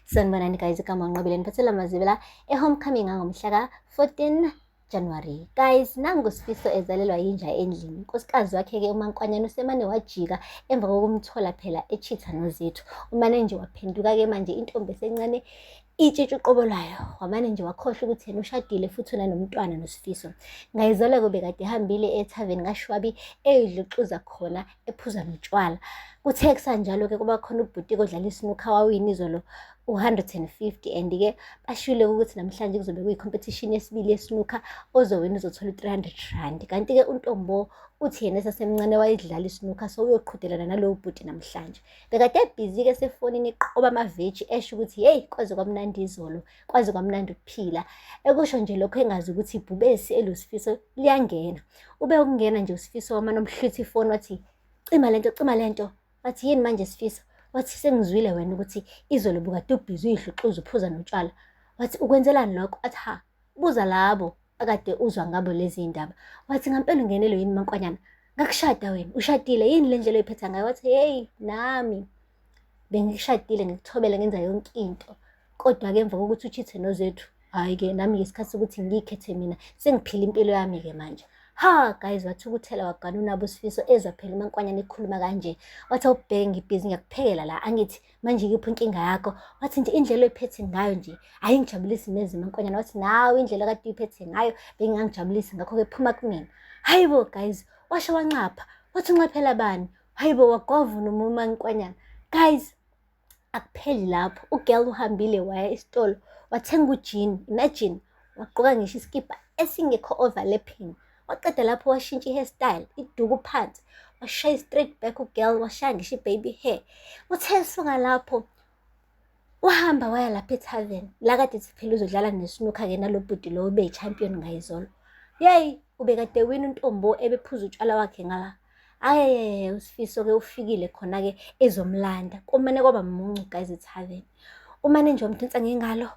Sanibonani guys, igama ngiqobile niphathela amazibela e-homecoming ngomhla ka-14 January. Guys, nangu Sifiso ezalelwa yinja endlini. Unkosikazi wakhe-ke uMaNkwanyana usemane wajika emva kokumthola phela echitha noZethu. Umane nje waphenduka-ke manje intombi esencane itshitshe uqobo lwayo. Wamane nje wakhohlwa ukuthi yena ushadile futhi unanomntwana noSifiso. Ngayizolo-ke bekade ehambile ethaveni kaShwabi eyodluxuza khona ephuza notshwala. Kuthe kusanjalo-ke kuba khona ubhuti odlala isinuka wawina izolo u-150 and-ke bashilo ukuthi namhlanje kuzobe kuyi-competition yesibili yesinuka ozowina uzothola u-300 kanti-ke uNtombo uthi yena esasemncane wayedlala isinuka so uyoqhudelana nalowo bhuti namhlanje. Bekade ebhizi-ke esefonini eqoba amaveji esho ukuthi hey, kwaze kwamnandi izolo, kwaze kwamnandi ukuphila. Ekusho nje lokho engazi ukuthi ibhubesi eluSifiso liyangena. Ube ukungena nje uSifiso wamane umhlutha ifoni wathi cima lento. Wathi yini manje Sifiso? Wathi sengizwile wena ukuthi izolo bukade ubhizi uyihluxuza uphuza notshwala. Wathi ukwenzelani lokho? Athi ha, buza labo akade uzwa ngabo lezi ndaba. Wathi ngampela ungenelwe yini Mankwanyana? Ngakushada wena, ushadile yini le ndlela oyiphetha ngayo? Wathi hey, nami bengishadile ngikuthobela ngenza yonke into. Kodwa-ke emva kokuthi uchithe noZethu, hayi-ke nami ngesikhathi sokuthi ngiyikhethe mina sengiphila impilo yami-ke manje. Ha guys, wathi ukuthela wagana unabo uSifiso ezwa phela uMaNkwanyana ekhuluma kanje. Wathi awubheke ngibhizi ngiyakuphekela la, angithi manje yiphi inkinga yakho? Wathi nje indlela oyiphethe ngayo nje ayingijabulisi neze MaNkwanyana. Wathi nawe indlela kade uyiphethe ngayo bengangijabulisi, ngakho-ke phuma kumina. Hayibo guys, washo wancapha. Wathi uncaphela bani? Hayibo wagova noma uMaNkwanyana. Guys, akupheli lapho. Ugirl uhambile waya esitolo wathenga ujini, imagine, wagqoka ngisho iskipa esingekho overlapping. Waqeda lapho washintsha i-hairstyle, iduku phansi, washaya straight back ugirl, washaya ngisho i-baby hair. Uthe suka lapho wahamba waya lapha ethaveni la kade phela uzodlala nesinuka-ke nalo bhuti lo ube-champion ngayizolo. Yeyi, ubekade wina uNtombo ebephuza utshwala wakhe ngala. Ayeyeye, uSifiso-ke ufikile khona-ke ezomlanda. Kumane kwaba muncu guys ethaveni. Umane nje wamdonsa ngengalo,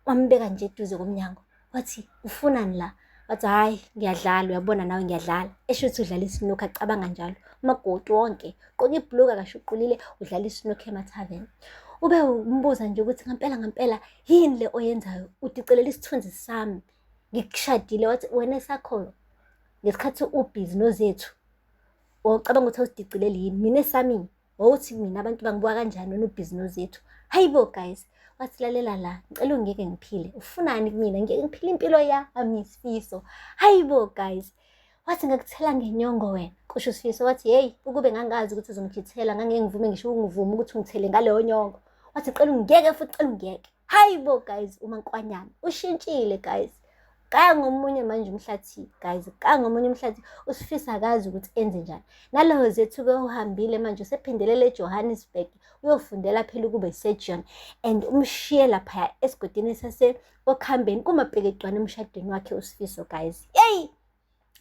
wambeka nje eduze komnyango. Wathi ufunani la? Wathi hayi, ngiyadlala, uyabona nawe ngiyadlala. Esho ukuthi udlala isinuka, acabanga njalo. Umakoti wonke ugqoka ibhuluka kashuqulile udlala isinuka emathaveni. Ube umbuza nje ukuthi ngampela yini le oyenzayo? Udicelela isithunzi sami ngikushadile. Wathi wena esakho ngesikhathi ubhizi noZethu wacabanga ukuthi awusidicileli yini? Mina esami wawuthi mina abantu bangibuka kanjani wena ubhizi noZethu? Hayibo guys, wathi lalela la, ngicela ungeke ngiphile. Ufunani kumina? Ngeke ngiphile impilo yami Sifiso. Hayibo guys, wathi ngakuthela ngenyongo wena. Kusho uSifiso wathi hey, ukube ngangazi ukuthi uzongithithela ngangeke ngivume ngisho ungivuma ukuthi ungithele ngaleyo nyongo. Wathi cela ungeke futhi cela ungeke. Hayibo guys, uMaNkwanyana ushintshile guys. Kaya ngomunye manje umhlathi guys, kaya ngomunye umhlathi. uSifiso akazi ukuthi enze njani. Nalowo Zethu-ke uhambile manje usephendelele eJohannesburg uyofundela phela ukube surgeon and umshiye lapha esigodini okuhambeni kumabheketwane emshadweni wakhe uSifiso guys. Yey,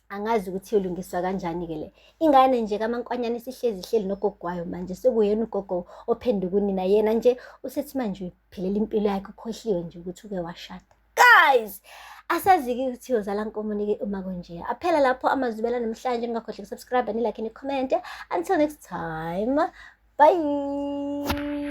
angazi ukuthi yolungiswa kanjani-ke le ingane nje kaMaNkwanyana ihleli nogogo wayo manje sekuyena ugogo ophenduka unina, yena nje usethi manje uyiphilela impilo yakhe ukhohliwe nje ukuthi uke washada. Guys, asazi-ke ukuthi yozala nkomonike uma konje. Aphela lapho amazibela namhlanje, ningakhohlwa ukusubscribe, nilike, comment. Until next time, bye.